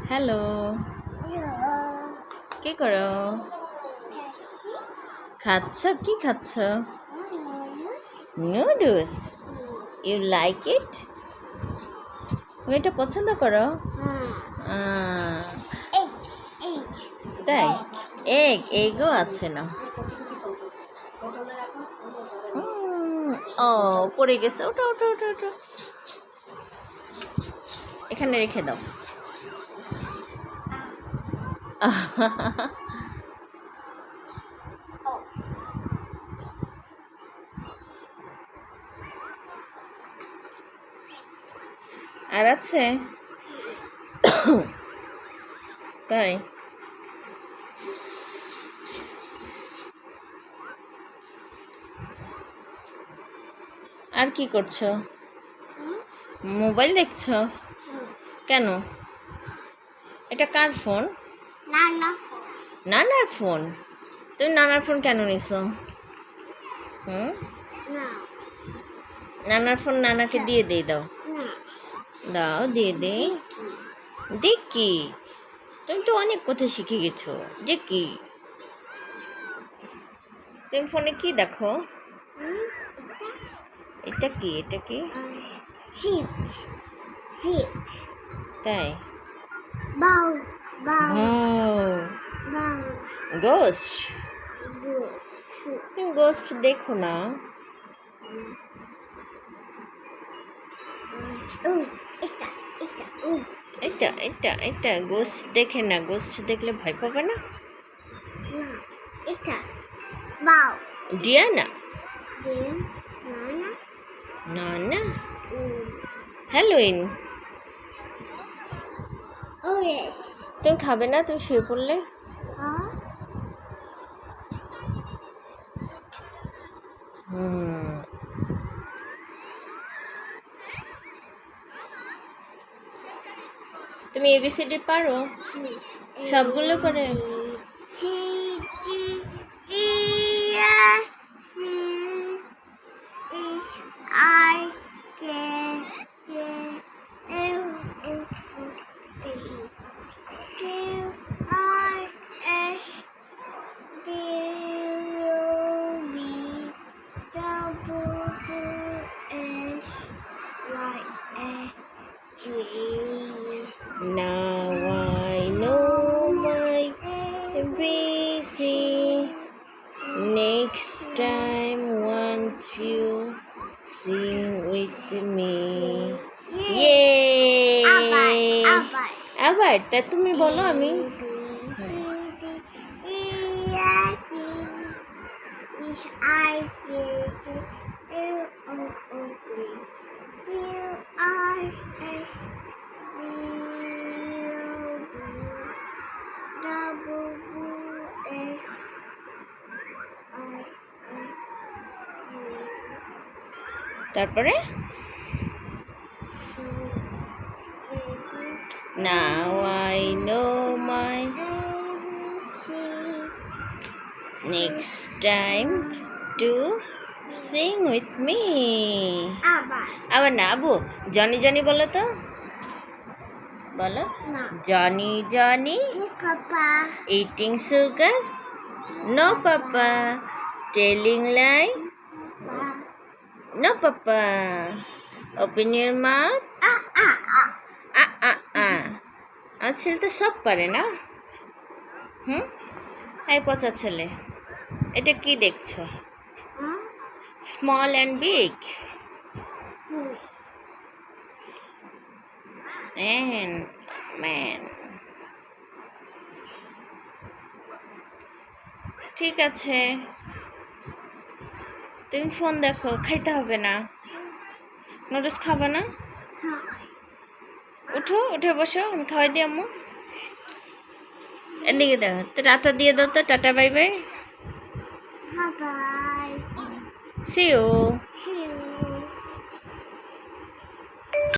Hello, কি করো? খাচ্ছ? কি খাচ্ছ? নুডলস। You like it? তুমি এটা পছন্দ করো? তাই? এগও আছে না? ও, পড়ে গেছে। ওটা ওটা ওটা ওটা এখানে রেখে দাও। আর আছে? তাই? আর কি করছো? মোবাইল দেখছো? কেন? এটা কার ফোন? নানার ফোন। তুমি নানার ফোন কেন নিছো? নানার ফোন নানাকে দিয়ে দাও। দাও, দিয়ে দে। দেখি, তুমি তো অনেক কথা শিখে গেছো। দেখি, তুমি ফোনে কি দেখো? এটা কি? তাই? গোস্ট? তুমি গোস্ট দেখো না? এটা গোস্ট দেখে না। গোস্ট দেখলে ভয় পাবে না? ডিয়ানা? না, হ্যালোইন। তুমি খাবে না? তুমি শুয়ে পড়লে? তুমি এবিসিডি পারো? সবগুলো পারে? Now I know my ABC. Next time won't you sing with me? Yay! আবার তা তুমি বলো, আমি তারপরে Now I know my next time to sing with me. আবার না আবু, জনি জনি বলো তো, বলো। Johnny Johnny eating sugar, no papa, telling lie, no papa, open your mouth. আমার ছেলে তো সব পারে না। এই পচা ছেলে, এটা কি দেখছো? Small and big. ম্যান। ঠিক আছে, তুমি ফোন দেখো, খাইতে হবে না। নুডলস খাবে না? উঠে বসো, আমি খাওয়াই দিই আম্মু। এদিকে দেখো, তো টাটা দিয়ে দাও তো। Tata, bye bye. See you.